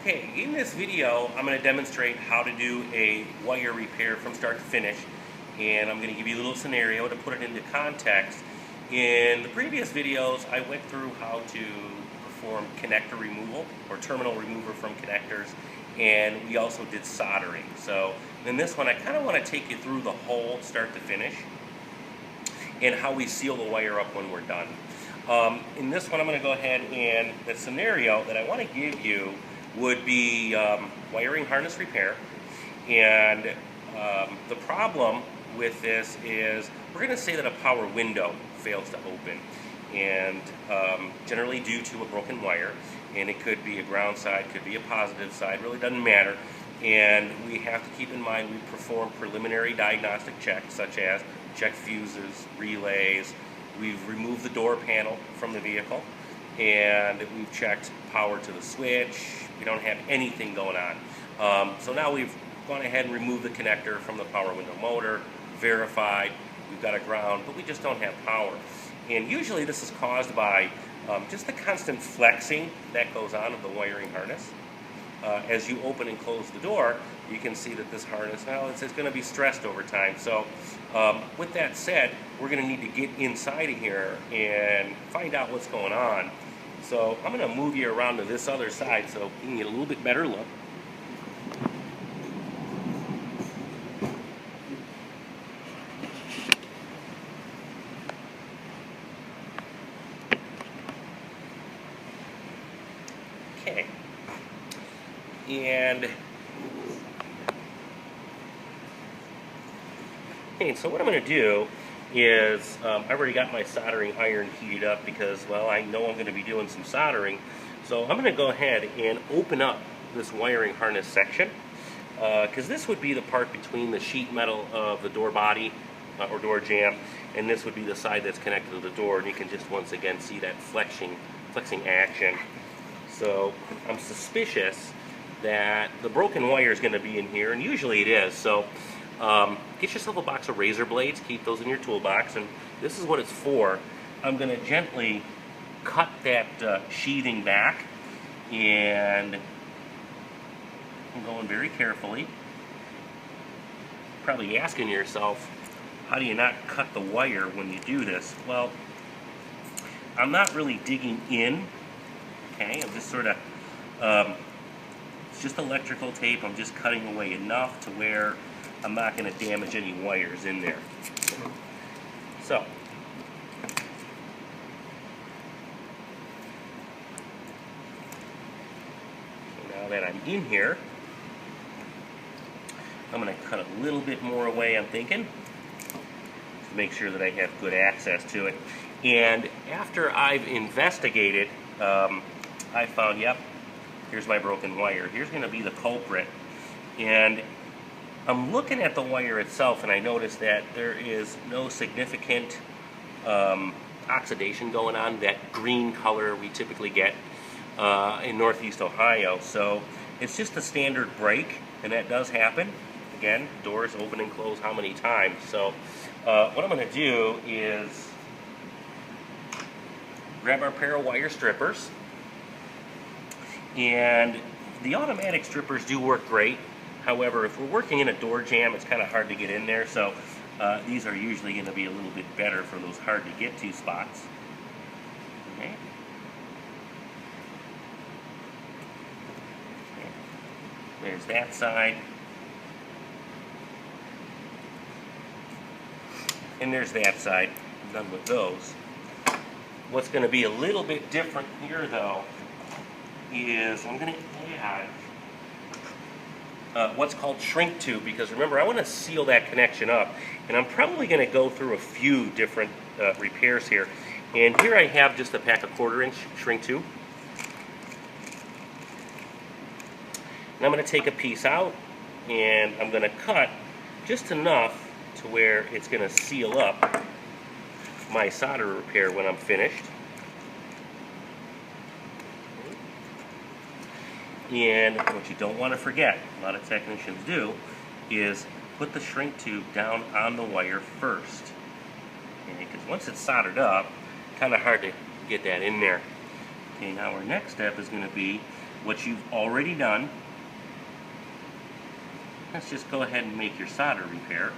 Okay, in this video, I'm going to demonstrate how to do a wire repair from start to finish, and I'm going to give you a little scenario to put it into context. In the previous videos, I went through how to perform connector removal or terminal remover from connectors, and we also did soldering. So in this one, I kind of want to take you through the whole start to finish and how we seal the wire up when we're done. In this one, I'm going to go ahead and the scenario that I want to give you would be wiring harness repair. And the problem with this is we're going to say that a power window fails to open, and generally due to a broken wire, and it could be a ground side, could be a positive side, really doesn't matter. And we have to keep in mind we perform preliminary diagnostic checks, such as check fuses, relays. We've removed the door panel from the vehicle, and we've checked power to the switch. We don't have anything going on. So now we've gone ahead and removed the connector from the power window motor, verified, we've got a ground, but we just don't have power. And usually this is caused by just the constant flexing that goes on of the wiring harness. As you open and close the door, you can see that this harness, well, it's going to be stressed over time. So with that said, we're going to need to get inside of here and find out what's going on. So I'm going to move you around to this other side so you can get a little bit better look. Okay. And okay, so what I'm going to do is I've already got my soldering iron heated up because, well, I know I'm going to be doing some soldering. So I'm going to go ahead and open up this wiring harness section because this would be the part between the sheet metal of the door body or door jamb, and this would be the side that's connected to the door, and you can just once again see that flexing action. So I'm suspicious that the broken wire is going to be in here, and usually it is. So get yourself a box of razor blades, keep those in your toolbox, and this is what it's for. I'm going to gently cut that sheathing back, and I'm going very carefully. Probably asking yourself, how do you not cut the wire when you do this? Well, I'm not really digging in. Okay, I'm just sort of, it's just electrical tape. I'm just cutting away enough to where I'm not going to damage any wires in there. So, now that I'm in here, I'm going to cut a little bit more away, I'm thinking, to make sure that I have good access to it. And after I've investigated, I found, yep, here's my broken wire. Here's going to be the culprit. And I'm looking at the wire itself, and I noticed that there is no significant oxidation going on, that green color we typically get in Northeast Ohio. So it's just a standard break, and that does happen. Again, doors open and close how many times. So what I'm going to do is grab our pair of wire strippers. And the automatic strippers do work great. However, if we're working in a door jamb, it's kind of hard to get in there. So these are usually going to be a little bit better for those hard to get to spots. Okay. There's that side. And there's that side. I'm done with those. What's going to be a little bit different here, though, is I'm going to add what's called shrink tube, because remember, I want to seal that connection up, and I'm probably going to go through a few different repairs here. And here I have just a pack of 1/4-inch shrink tube, and I'm going to take a piece out, and I'm going to cut just enough to where it's going to seal up my solder repair when I'm finished. And what you don't want to forget, a lot of technicians do, is put the shrink tube down on the wire first. Because once it's soldered up, kind of hard to get that in there. Okay, now our next step is going to be what you've already done. Let's just go ahead and make your solder repair.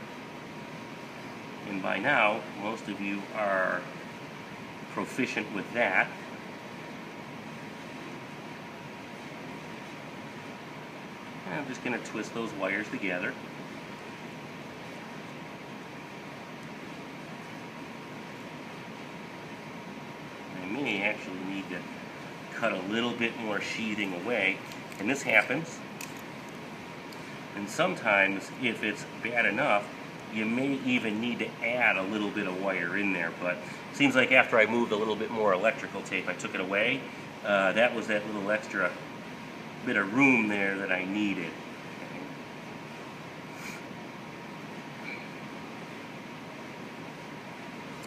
And by now, most of you are proficient with that. And I'm just going to twist those wires together. I may actually need to cut a little bit more sheathing away, and this happens. And sometimes, if it's bad enough, you may even need to add a little bit of wire in there. But it seems like after I moved a little bit more electrical tape, I took it away. That was that little extra bit of room there that I needed.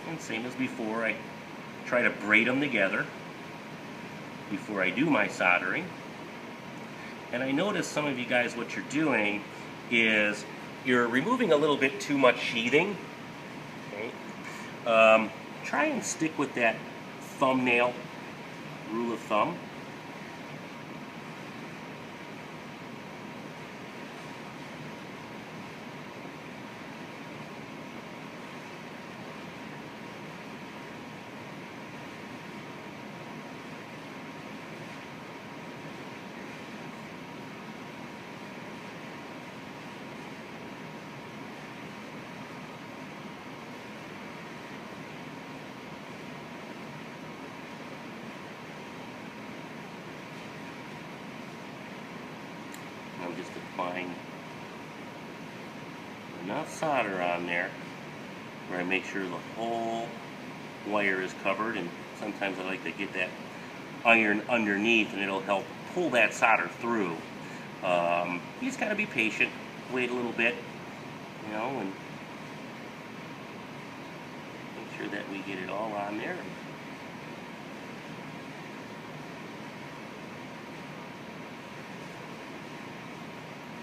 And same as before, I try to braid them together before I do my soldering. And I notice some of you guys, what you're doing is you're removing a little bit too much sheathing. Okay? Try and stick with that thumbnail, rule of thumb. I'm just applying enough solder on there where I make sure the whole wire is covered, and sometimes I like to get that iron underneath and it'll help pull that solder through. You just got to be patient, wait a little bit, you know, and make sure that we get it all on there.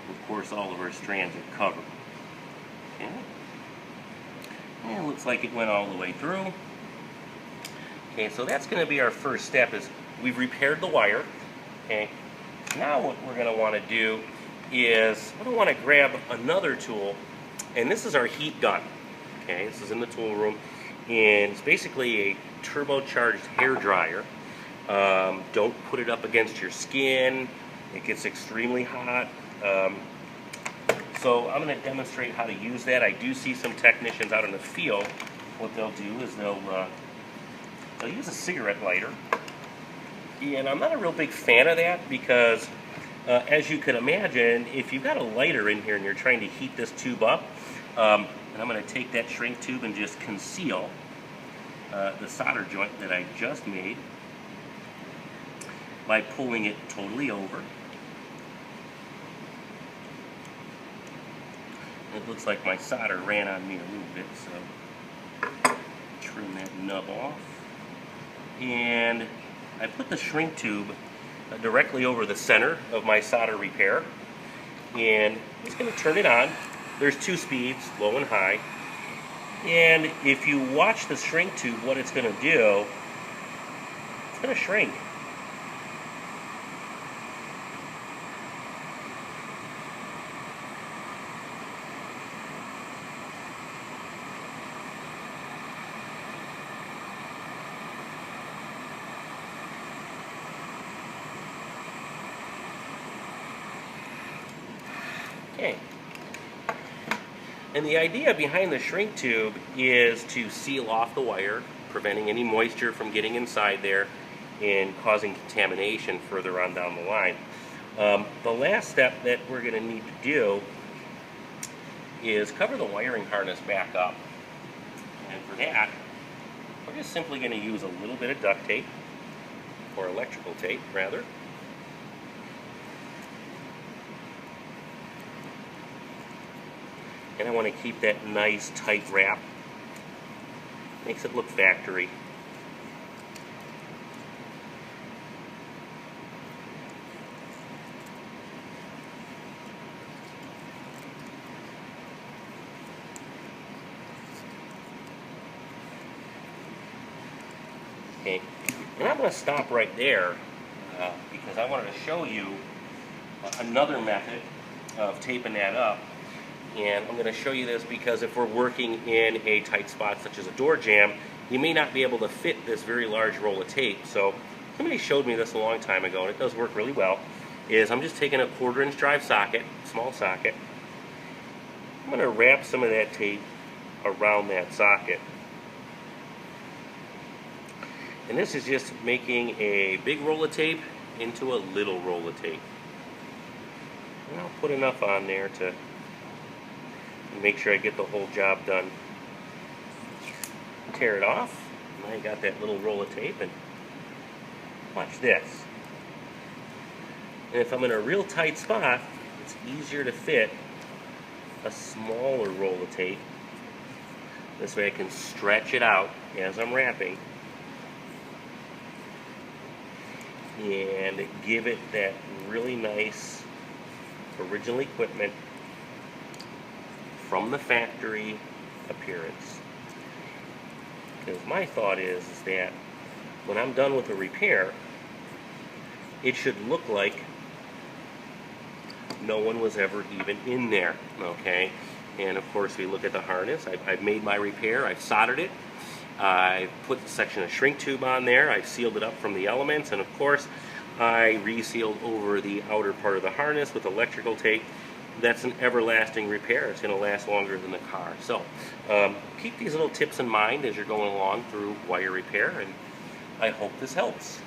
Of course, all of our strands are covered. Okay. And it looks like it went all the way through. Okay, so that's going to be our first step, is we've repaired the wire. Okay. Now what we're going to want to do is we're going to want to grab another tool, and this is our heat gun. Okay, this is in the tool room, and it's basically a turbocharged hair dryer. Don't put it up against your skin. It gets extremely hot. So I'm going to demonstrate how to use that. I do see some technicians out in the field. What they'll do is they'll use a cigarette lighter. And I'm not a real big fan of that because, as you can imagine, if you've got a lighter in here and you're trying to heat this tube up, and I'm going to take that shrink tube and just conceal the solder joint that I just made by pulling it totally over. It looks like my solder ran on me a little bit, so trim that nub off. And I put the shrink tube directly over the center of my solder repair, and I'm just going to turn it on. There's two speeds, low and high. And if you watch the shrink tube, what it's going to do, it's going to shrink. Okay. And the idea behind the shrink tube is to seal off the wire, preventing any moisture from getting inside there and causing contamination further on down the line. The last step that we're going to need to do is cover the wiring harness back up. And for that, we're just simply going to use a little bit of duct tape, or electrical tape rather. And I want to keep that nice tight wrap. Makes it look factory. Okay, and I'm going to stop right there because I wanted to show you another method of taping that up. And I'm going to show you this because if we're working in a tight spot such as a door jamb, you may not be able to fit this very large roll of tape. So somebody showed me this a long time ago, and it does work really well. Is I'm just taking a 1/4 inch drive socket, small socket. I'm going to wrap some of that tape around that socket. And this is just making a big roll of tape into a little roll of tape. And I'll put enough on there to make sure I get the whole job done. Tear it off. And I got that little roll of tape, and watch this. And if I'm in a real tight spot, it's easier to fit a smaller roll of tape. This way I can stretch it out as I'm wrapping and give it that really nice original equipment from the factory appearance. Because my thought is that when I'm done with the repair, it should look like no one was ever even in there, okay? And of course, we look at the harness. I've made my repair. I've soldered it. I put a section of shrink tube on there. I've sealed it up from the elements, and of course, I resealed over the outer part of the harness with electrical tape. That's an everlasting repair. It's going to last longer than the car. So keep these little tips in mind as you're going along through wire repair, and I hope this helps.